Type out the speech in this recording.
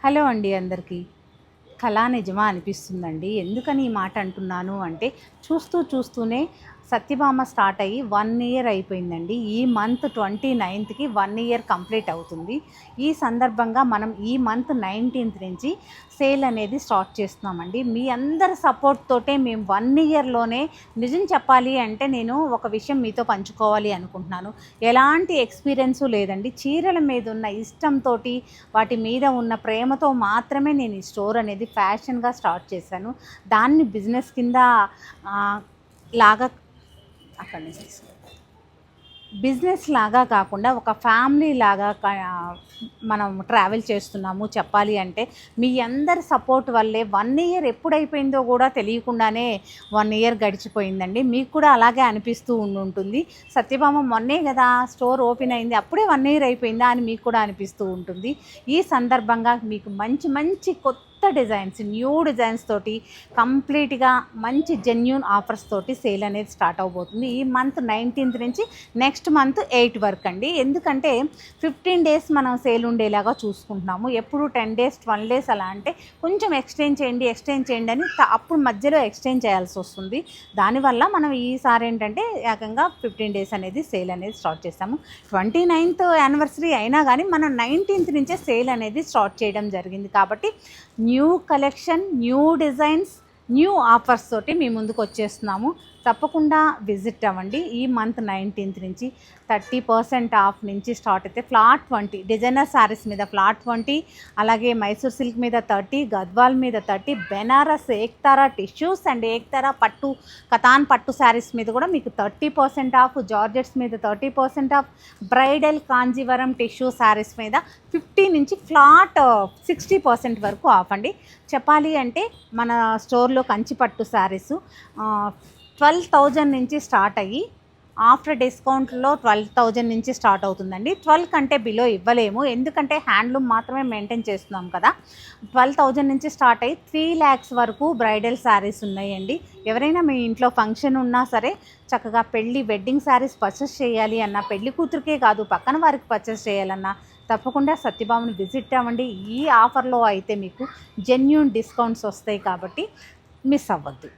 Hello అండి అందరికీ. కళా నిజమా అనిపిస్తుందండి. ఎందుకని ఈ మాట అంటున్నాను అంటే, చూస్తూనే సత్యభామ స్టార్ట్ అయ్యి 1 ఇయర్ అయిపోయిందండి. ఈ మంత్ 29కి 1 ఇయర్ కంప్లీట్ అవుతుంది. ఈ సందర్భంగా మనం ఈ మంత్ 19th నుంచి సేల్ అనేది స్టార్ట్ చేస్తున్నామండి. మీ అందరి సపోర్ట్ తోటే మేము 1 ఇయర్‌లోనే నిజం చెప్పాలి అంటే నేను ఒక విషయం మీతో పంచుకోవాలి అనుకుంటున్నాను. ఎలాంటి ఎక్స్‌పీరియన్సు లేదండి. చీరల మీద ఉన్న ఇష్టంతోటి, వాటి మీద ఉన్న ప్రేమతో మాత్రమే నేను ఈ స్టోర్ అనేది ఫ్యాషన్‌గా స్టార్ట్ చేశాను. దాన్ని బిజినెస్ కింద లాగా అక్కడి నుంచి బిజినెస్ లాగా కాకుండా ఒక ఫ్యామిలీ లాగా మనం ట్రావెల్ చేస్తున్నాము చెప్పాలి అంటే. మీ అందరి సపోర్ట్ వల్లే 1 ఇయర్ ఎప్పుడైపోయిందో కూడా తెలియకుండానే 1 ఇయర్ గడిచిపోయిందండి. మీకు కూడా అలాగే అనిపిస్తూ ఉంటుంది. సత్యభామ మొన్నే కదా స్టోర్ ఓపెన్ అయింది, అప్పుడే 1 ఇయర్ అయిపోయిందా అని మీకు కూడా అనిపిస్తూ ఉంటుంది. ఈ సందర్భంగా మీకు మంచి కొత్త డిజైన్స్, న్యూ డిజైన్స్ తోటి కంప్లీట్గా మంచి జెన్యూన్ ఆఫర్స్ తోటి సేల్ అనేది స్టార్ట్ అవబోతుంది. ఈ మంత్ 19th నుంచి నెక్స్ట్ మంత్ 8 వరకు అండి. ఎందుకంటే 15 డేస్ మనం సేల్ ఉండేలాగా చూసుకుంటున్నాము. ఎప్పుడు 10 డేస్ 12 డేస్ అలా అంటే కొంచెం ఎక్స్టెండ్ చేయండి అని అప్పుడు మధ్యలో ఎక్స్టెండ్ చేయాల్సి వస్తుంది. దానివల్ల మనం ఈసారి ఏంటంటే ఏకంగా 15 డేస్ అనేది సేల్ అనేది స్టార్ట్ చేస్తాము. 29th యానివర్సరీ అయినా కానీ మనం 19th నుంచే సేల్ అనేది స్టార్ట్ చేయడం జరిగింది. కాబట్టి new collection, new designs, new offers తోటి మీ ముందుకు వచ్చేస్తున్నాము. తప్పకుండా విజిట్ అవ్వండి. ఈ మంత్ 19th నుంచి 30% ఆఫ్ నుంచి స్టార్ట్ అయితే ఫ్లాట్ 20 డిజైనర్ శారీస్ మీద ఫ్లాట్ 20, అలాగే మైసూర్ సిల్క్ మీద 30, గద్వాల్ మీద 30, బెనారస్ ఏక్తారా టిష్యూస్ అండ్ ఏక్తారా పట్టు కతాన్ పట్టు శారీస్ మీద కూడా మీకు 30% ఆఫ్, జార్జెట్స్ మీద 30% of, bridal Kanjeevaram tissue saris మీద 50 నుంచి ఫ్లాట్ 60% వరకు ఆఫ్ అండి. చెప్పాలి అంటే మన స్టోర్లో కంచిపట్టు శారీసు 12,000 నుంచి స్టార్ట్ అయ్యి ఆఫ్టర్ డిస్కౌంట్లో 12,000 నుంచి స్టార్ట్ అవుతుందండి. 12 కంటే బిలో ఇవ్వలేము, ఎందుకంటే హ్యాండ్లూమ్ మాత్రమే మెయింటైన్ చేస్తున్నాం కదా. 12,000 నుంచి స్టార్ట్ అయ్యి 3 lakhs వరకు బ్రైడల్ శారీస్ ఉన్నాయండి. ఎవరైనా మీ ఇంట్లో ఫంక్షన్ ఉన్నా సరే చక్కగా వెడ్డింగ్ శారీస్ పర్చేస్ చేయాలి అన్నా, పెళ్లి కూతురికే కాదు పక్కన వారికి పర్చేస్ చేయాలన్నా తప్పకుండా సత్యభామని విజిట్ అవ్వండి. ఈ ఆఫర్లో అయితే మీకు జెన్యూన్ డిస్కౌంట్స్ వస్తాయి కాబట్టి మిస్ అవ్వద్దు.